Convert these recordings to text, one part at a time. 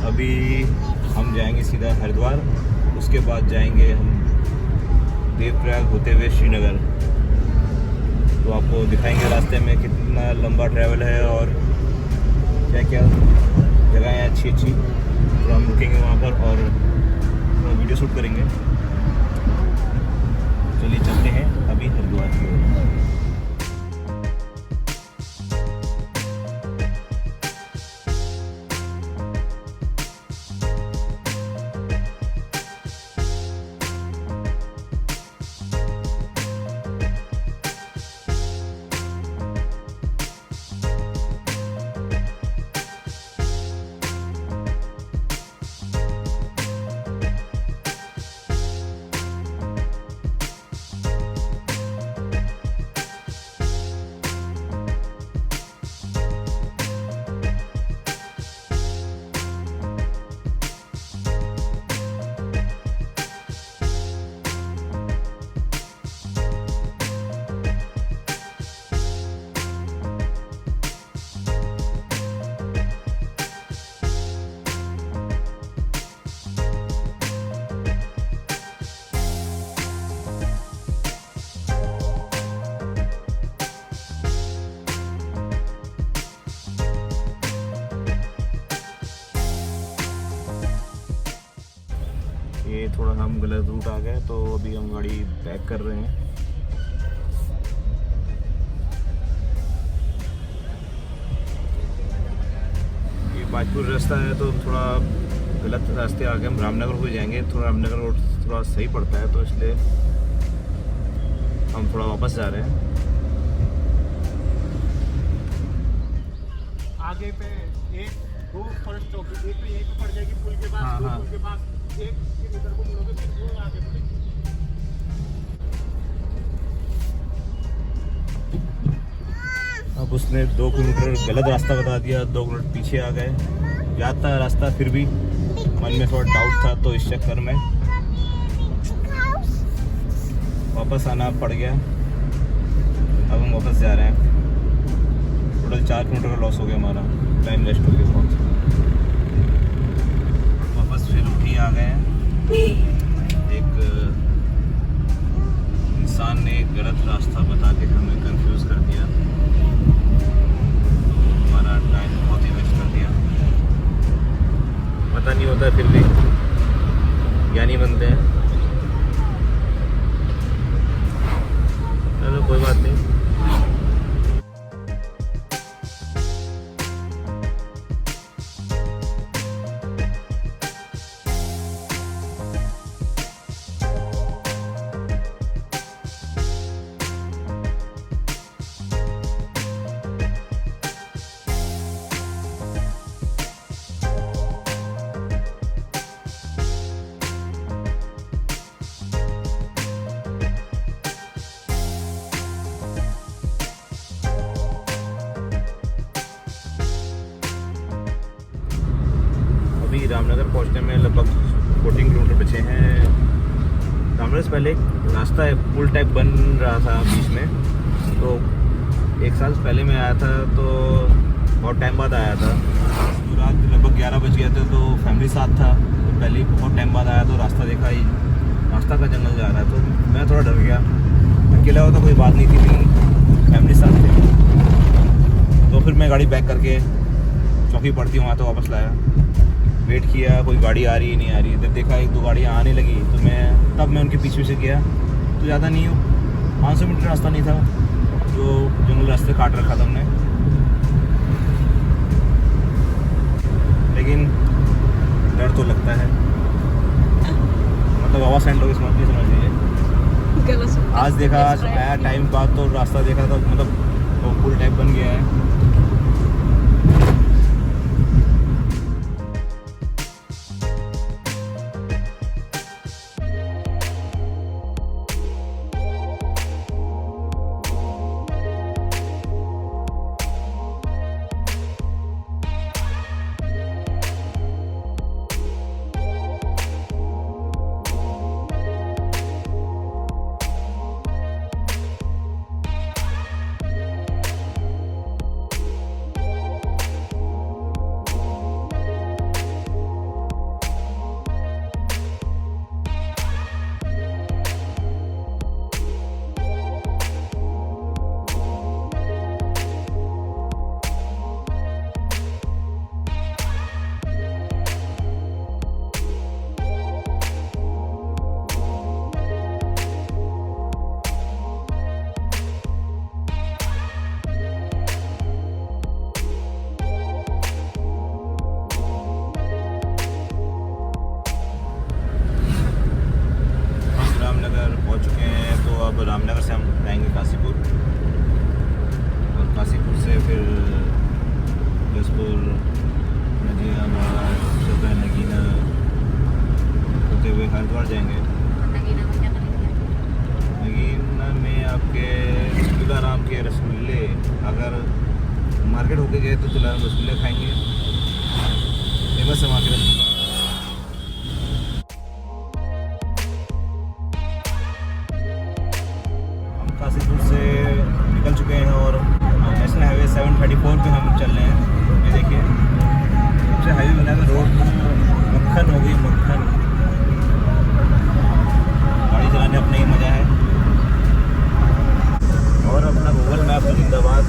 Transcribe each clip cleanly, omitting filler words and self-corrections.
अभी हम जाएंगे सीधा हरिद्वार, उसके बाद जाएंगे हम देवप्रयाग होते हुए श्रीनगर। तो आपको दिखाएंगे रास्ते में कितना लंबा ट्रैवल है और क्या क्या जगह हैं अच्छी अच्छी। तो हम रुकेंगे वहाँ पर और वीडियो शूट करेंगे। चलिए चलते हैं अभी हरिद्वार की ओर। ये थोड़ा हम गलत रूट आ गए, तो अभी हम गाड़ी बैक कर रहे हैं। ये बाजपुर रास्ता है तो थोड़ा गलत रास्ते आ गए, हम रामनगर हो जाएंगे। थोड़ा रामनगर रोड थोड़ा सही पड़ता है, तो इसलिए हम थोड़ा वापस जा रहे हैं। आगे पे एक दो फर्स्ट चौकी, एक पे यहीं पे पड़ जाएगी पुल के पास। हाँ, हाँ। पुल के पास एक किलोमीटर को मुड़ोगे फिर वो आगे बढ़ेगी। अब उसने 2 किलोमीटर गलत रास्ता बता दिया, 2 किलोमीटर पीछे आ गए। याद था रास्ता, फिर भी मन में थोड़ा डाउट था, तो इस चक्कर में वापस आना पड़ गया। अब हम वापस जा रहे हैं। टोटल 4 किलोमीटर का लॉस हो गया हमारा, टाइम वेस्ट हो गया बहुत। वापस फिर उठी आ गए हैं। एक इंसान ने गलत रास्ता बता के हमें कंफ्यूज कर दिया, हमारा टाइम बहुत ही वेस्ट कर दिया। पता नहीं होता, फिर भी ज्ञानी बनते हैं। चलो कोई बात नहीं। अभी रामनगर पहुंचने में लगभग 14 किलोमीटर बचे हैं। रामनगर से पहले एक रास्ता है, पुल टाइप बन रहा था बीच में। तो 1 साल पहले मैं आया था, तो बहुत टाइम बाद आया था। तो रात लगभग 11 बज गया था, तो फैमिली साथ था। तो पहले बहुत टाइम बाद आया, तो रास्ता देखा ही रास्ता का जंगल जा रहा है, तो मैं थोड़ा डर गया। अकेला हो तो कोई बात नहीं थी, लेकिन फैमिली साथ थी। तो फिर मैं गाड़ी बैक करके चौकी पड़ती वहाँ तो वापस लाया। वेट किया, कोई गाड़ी आ रही नहीं आ रही। जब देखा 1-2 गाड़ियाँ आने लगी, तो मैं उनके पीछे से गया। तो ज़्यादा नहीं हो, 500 मीटर रास्ता नहीं था जो जंगल रास्ते काट रखा था हमने। लेकिन डर तो लगता है, मतलब हवा सेंड हो समझ लीजिए। आज देखा, आज आया टाइम बाद, तो रास्ता देखा तो मतलब वो पुल टाइप बन गया है। पहुंच चुके हैं। तो अब रामनगर से हम जाएंगे काशीपुर, और काशीपुर से फिर जसपुर, नजीना, नगीना होते हुए हरिद्वार जाएंगे। नगीना में आपके तुलाराम के रसगुल्ले, अगर मार्केट होके गए तो तुलाराम रसगुल्ले खाएंगे, फेमस है वहाँ के रसगुल्ले। हम काशीपुर से निकल चुके हैं और नेशनल हाईवे 734 पे हम चल रहे हैं। ये देखिए, सबसे हाईवे बना है रोड मक्खन हो गई, मक्खन। गाड़ी चलाने अपना ही मज़ा है। और अपना गूगल मैप जिंदाबाद,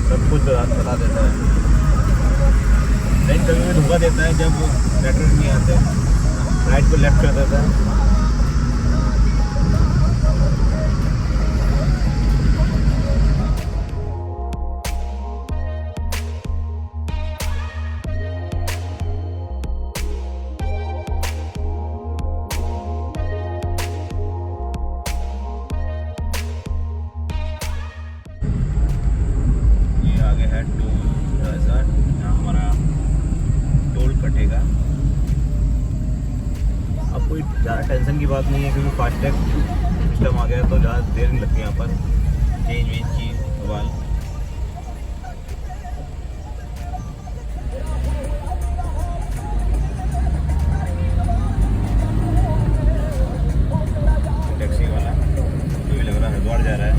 सब कुछ बता देता है। लेकिन कभी भी धोखा देता है जब नेटवर्क नहीं आते, राइट को लेफ्ट कर देता है। कटेगा। अब कोई ज़्यादा टेंशन की बात नहीं है क्योंकि फास्टैग सिस्टम आ गया है, तो ज़्यादा देर नहीं लगती यहाँ पर चेंज वेंज की सवाल। टैक्सी वाला तो भी लग रहा है हरिद्वार जा रहा है।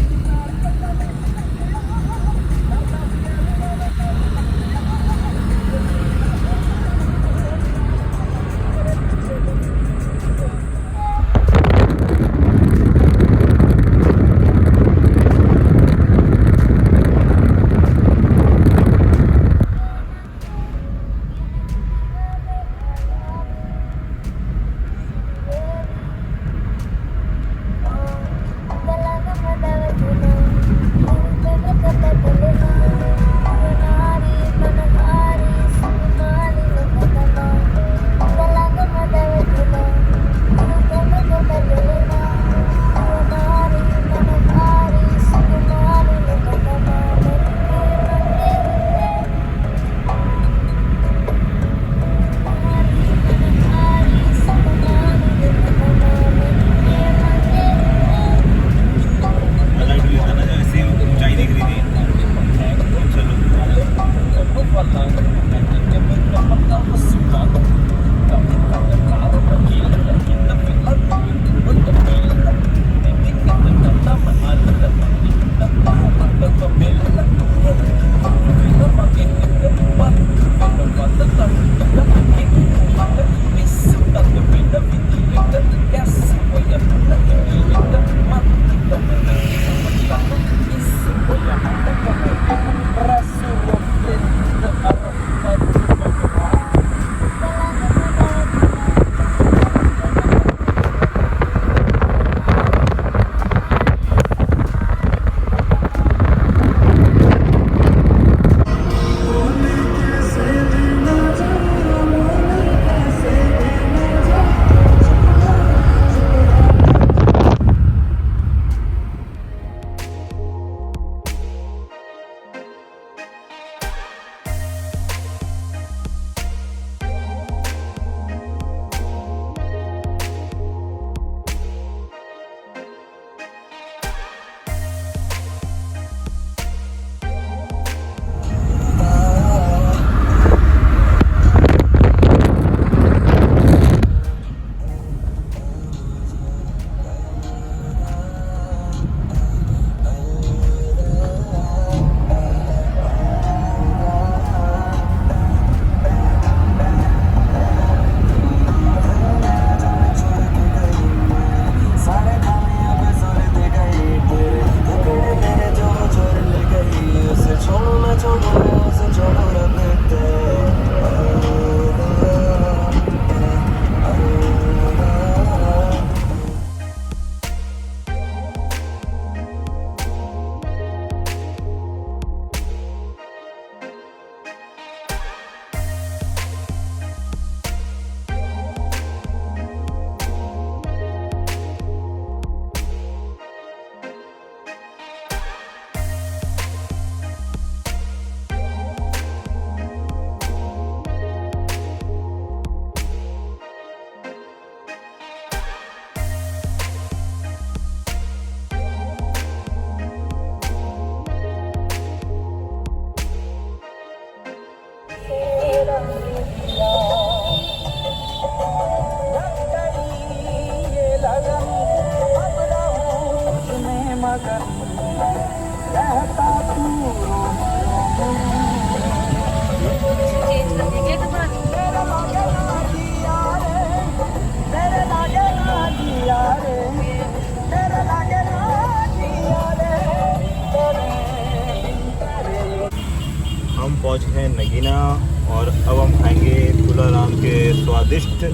स्वादिष्ट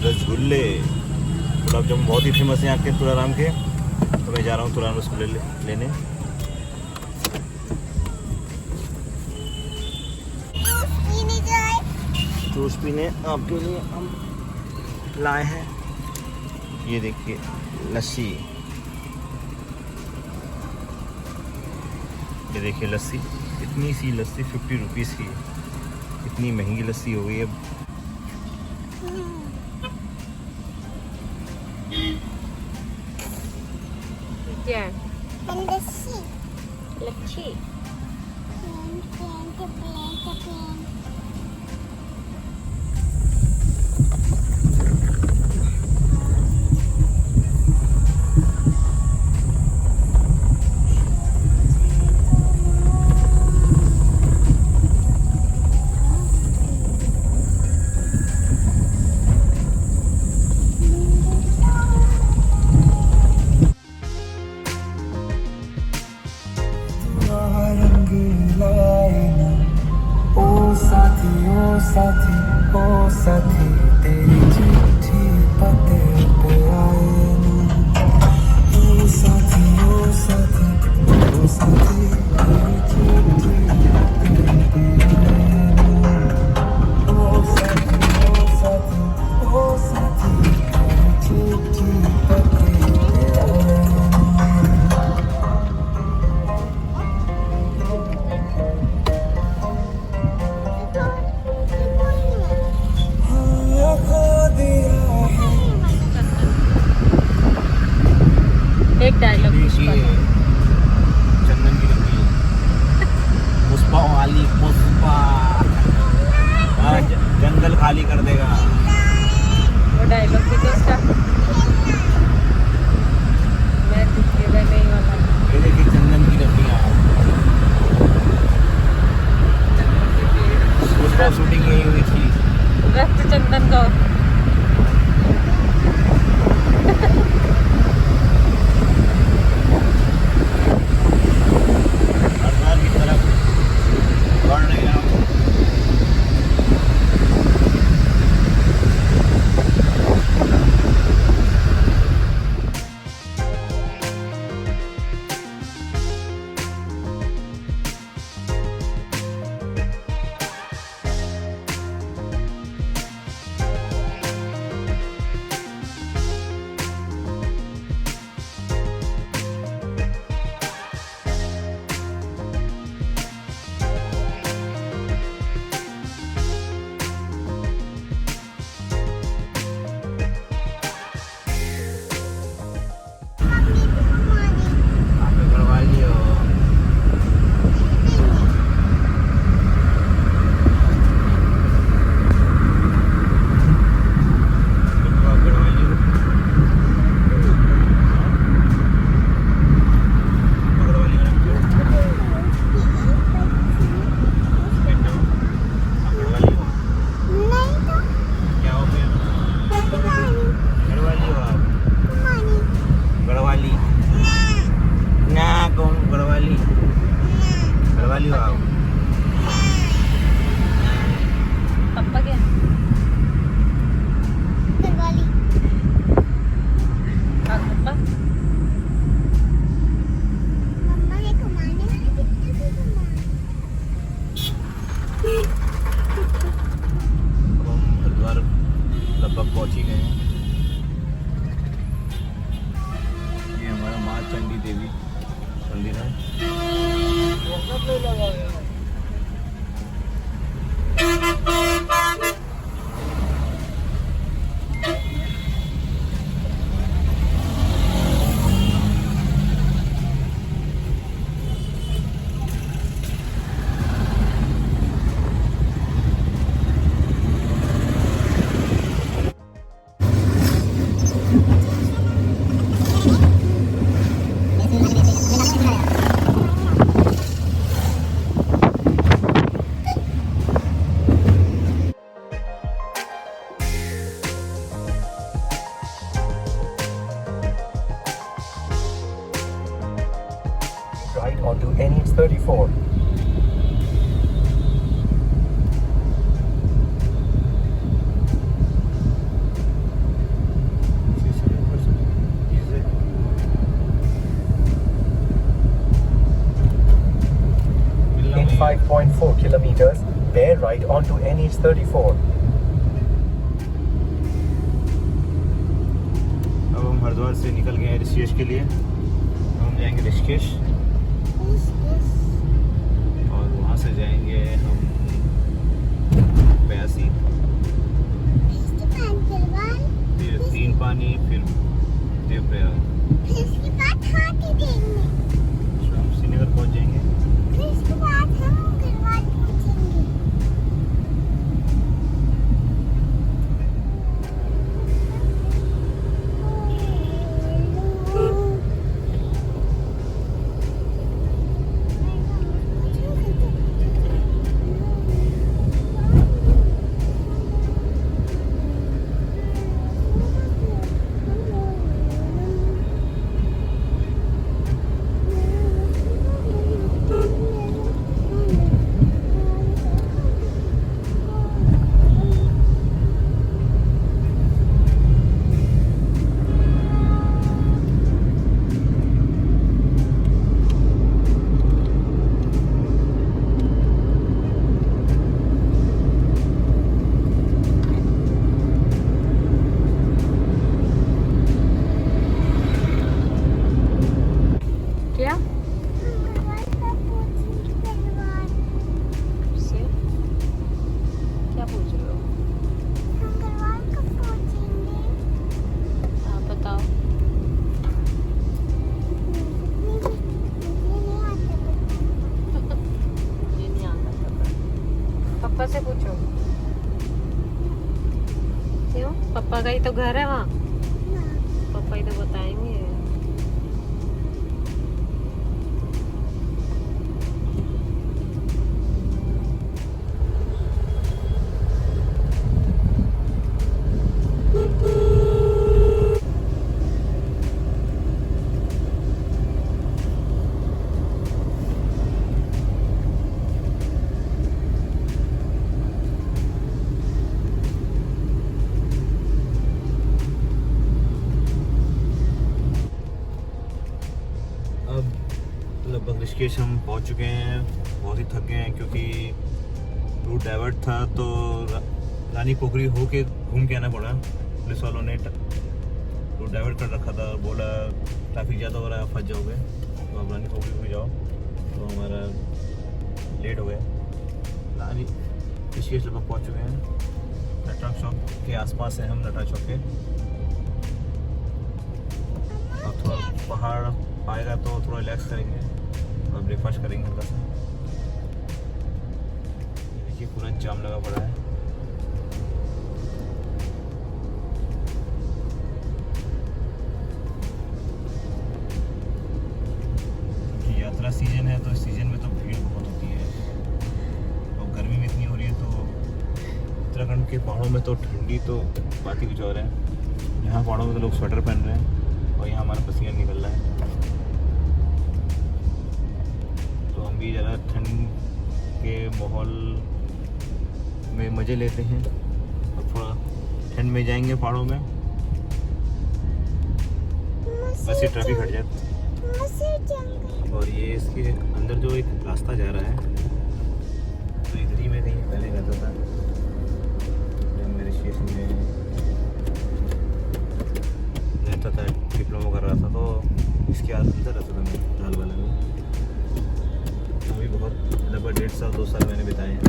रसगुल्ले। गुलाब जामुन बहुत ही फेमस है यहाँ के तुलाराम के, तो मैं जा रहा हूँ तुलाराम रसगुल्ले लेने। जूस पीने आपके लिए हम लाए हैं, ये देखिए लस्सी, ये देखिए लस्सी, इतनी सी लस्सी 50 रुपीज़ की, इतनी महंगी लस्सी हो गई है। क्या लस्सी लच्छी? ओ साथी तेरी चिट्ठी पते पे आए ना। ओ साथी तेरी चिट्ठी पते पे आए ना। ओ साथी तेरी चिट्ठी पते पे आए ना। एक डायलॉग पुष्पा का। चंदन की लकड़ी, पुष्पा वाली पुष्पा आज जंगल खाली कर देगा। वो डायलॉग भी तो उसका मैं तुझके नहीं वाला। ये देखिए चंदन की लकड़ियाँ, पुष्पा शूटिंग यही हुई थी। रक्त चंदन का हरिद्वार की तरफ बढ़ रहे हैं हम। पप्पा क्या और पप्पा अब हम हरिद्वार लगभग पहुँच ही गए हैं। ये हमारा माँ चंडी देवी मंदिर है। right onto NH34. अब हम हरिद्वार से निकल गए हैं ऋषिकेश के लिए। हम जाएंगे ऋषिकेश और वहाँ से जाएंगे हम बयासी, फिर तीन पानी, फिर देवप्रयाग, हम श्रीनगर पहुँच जाएंगे। क्या से क्या पूछ रहे हो? आप बताओ। ये नहीं आता पता। पापा से पूछो। क्यों? पापा का ही तो घर है वहाँ। पापा ही तो बताएंगे। लगभग ऋषिकेश हम पहुंच चुके हैं। बहुत ही थक गए हैं क्योंकि रूट डाइवर्ट था, तो रानी पोखरी होके घूम के आना पड़ा। पुलिस वालों ने रूट डाइवर्ट कर रखा था, बोला ट्रैफिक ज़्यादा हो रहा है, फंस जाओगे, तो आप रानी पोखरी हो जाओ। तो हमारा लेट हो गया। रानी ऋषिकेश लगभग पहुँच चुके हैं। नटराज चौक के आसपास हैं हम, नटराज चौक के। अब थोड़ा पहाड़ आएगा तो थोड़ा रिलैक्स करेंगे और ब्रेकफास्ट करेंगे हल्का सा। देखिए पूरा जाम लगा पड़ा है। यात्रा सीजन है, तो इस सीजन में तो भीड़ बहुत होती है और गर्मी में इतनी हो रही है। तो उत्तराखंड के पहाड़ों में तो ठंडी तो बात ही कुछ और है। यहाँ पहाड़ों में तो लोग स्वेटर पहन रहे हैं और यहाँ हमारा पसीना निकल रहा है। तो हम भी ज़्यादा ठंड के माहौल में मज़े लेते हैं और थोड़ा ठंड में जाएंगे पहाड़ों में, बस ये ट्रैफिक हट जाए। और ये इसके अंदर जो एक रास्ता जा रहा है, तो इधर ही में कहीं पहले रहता था जब मेरे स्टेशन में रहता था, डिप्लोमा कर रहा था। तो इसके अंदर रहता था मैं लाल वाले में। अभी बहुत लगभग 1.5 साल 2 साल मैंने बिताए हैं।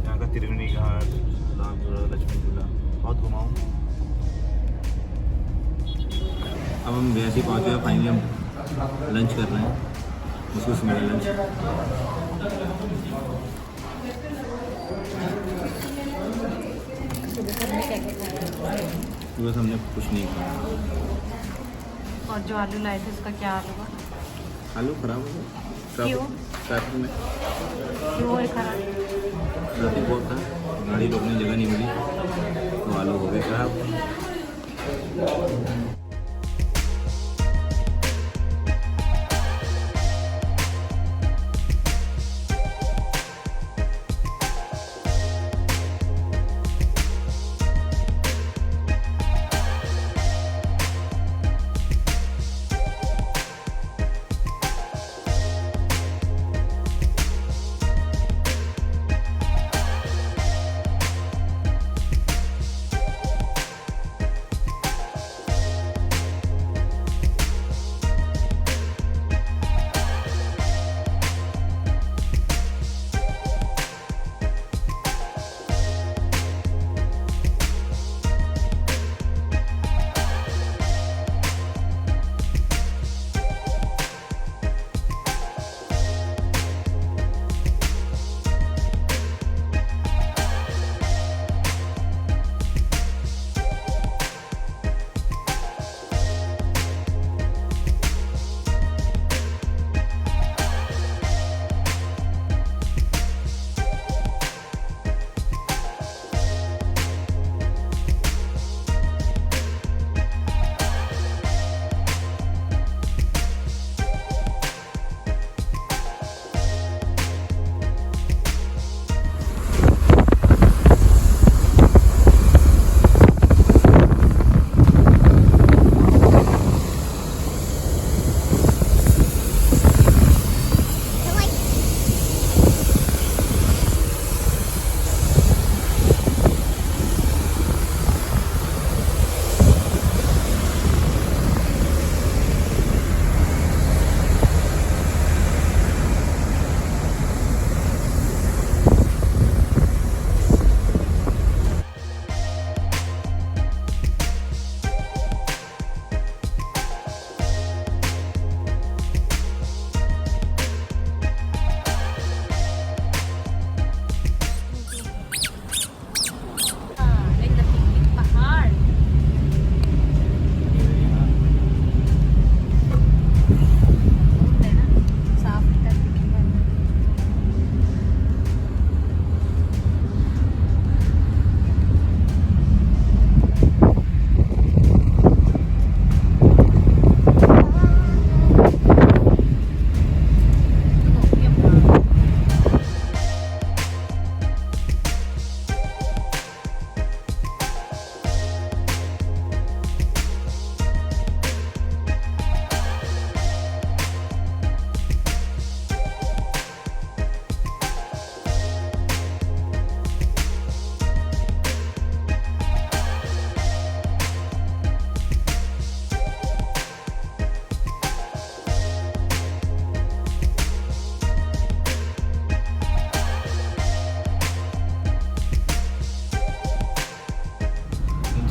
यहाँ का त्रिवेणी घाट, रामपुरा, लक्ष्मण झूला बहुत घुमाऊँ। अब हम वैसे ही पहुँच गए। फाइनली हम लंच कर रहे हैं। उसको मेरा लंच बस हमने कुछ नहीं खाया। और जो आलू लाए थे उसका क्या हाल हुआ? आलू खराब हो गया। क्यों? ट्रैफिक में क्यों है खराब? ट्रैफिक बहुत था, गाड़ी रोकने जगह नहीं मिली, तो आलू हो गए खराब।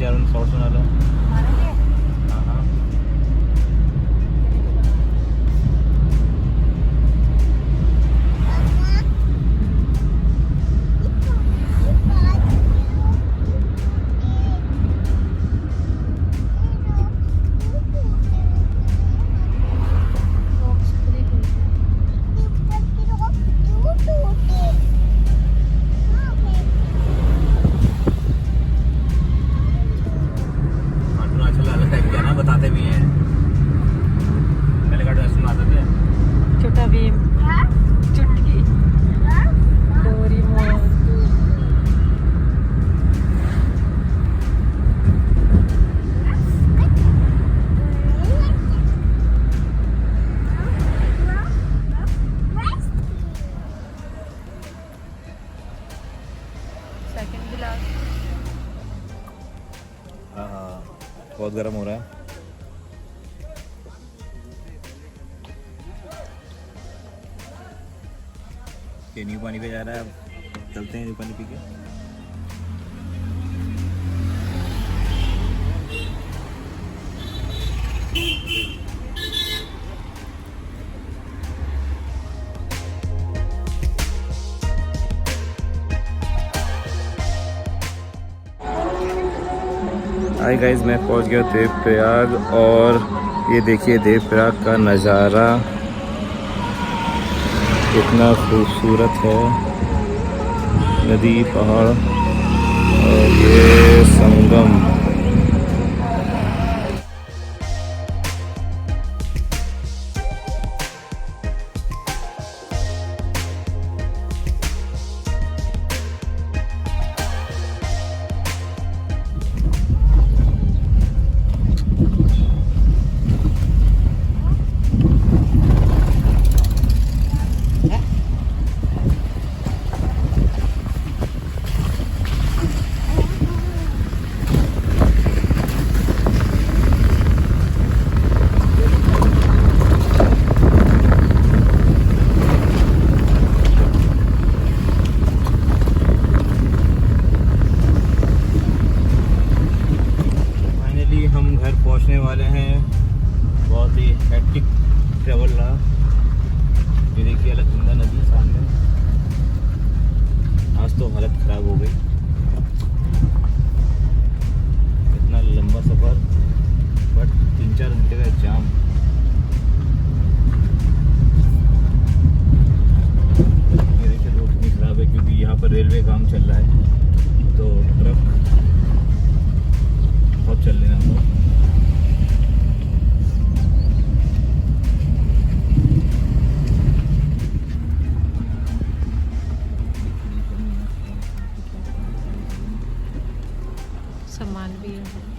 अरुण फॉर्च्यूनर हाँ हाँ अरुणाचल अलग टाइप का ना बताते भी हैं पहले का ड्रेस सुनाते थे छोटा भीम, चुटकी, डोरेमोन। सेकंड गिलास। हाँ हाँ बहुत गर्म हो रहा है ये न्यू पानी पे जा रहा है अब चलते हैं न्यू पानी पी के हाय गाइस मैं पहुंच गया देवप्रयाग और ये देखिए देवप्रयाग का नज़ारा कितना खूबसूरत है नदी पहाड़ और ये संगम हम घर पहुंचने वाले हैं बहुत ही हेक्टिक ट्रैवल रहा ये देखिए अलकनंदा नदी सामने आज तो हालत ख़राब हो गई इतना लंबा सफ़र बट 3-4 घंटे का जाम ये देखिए रोड इतनी ख़राब है क्योंकि यहाँ पर रेलवे काम चल रहा है तो ट्रक बहुत चल रहे हैं हम लोग सामान भी है।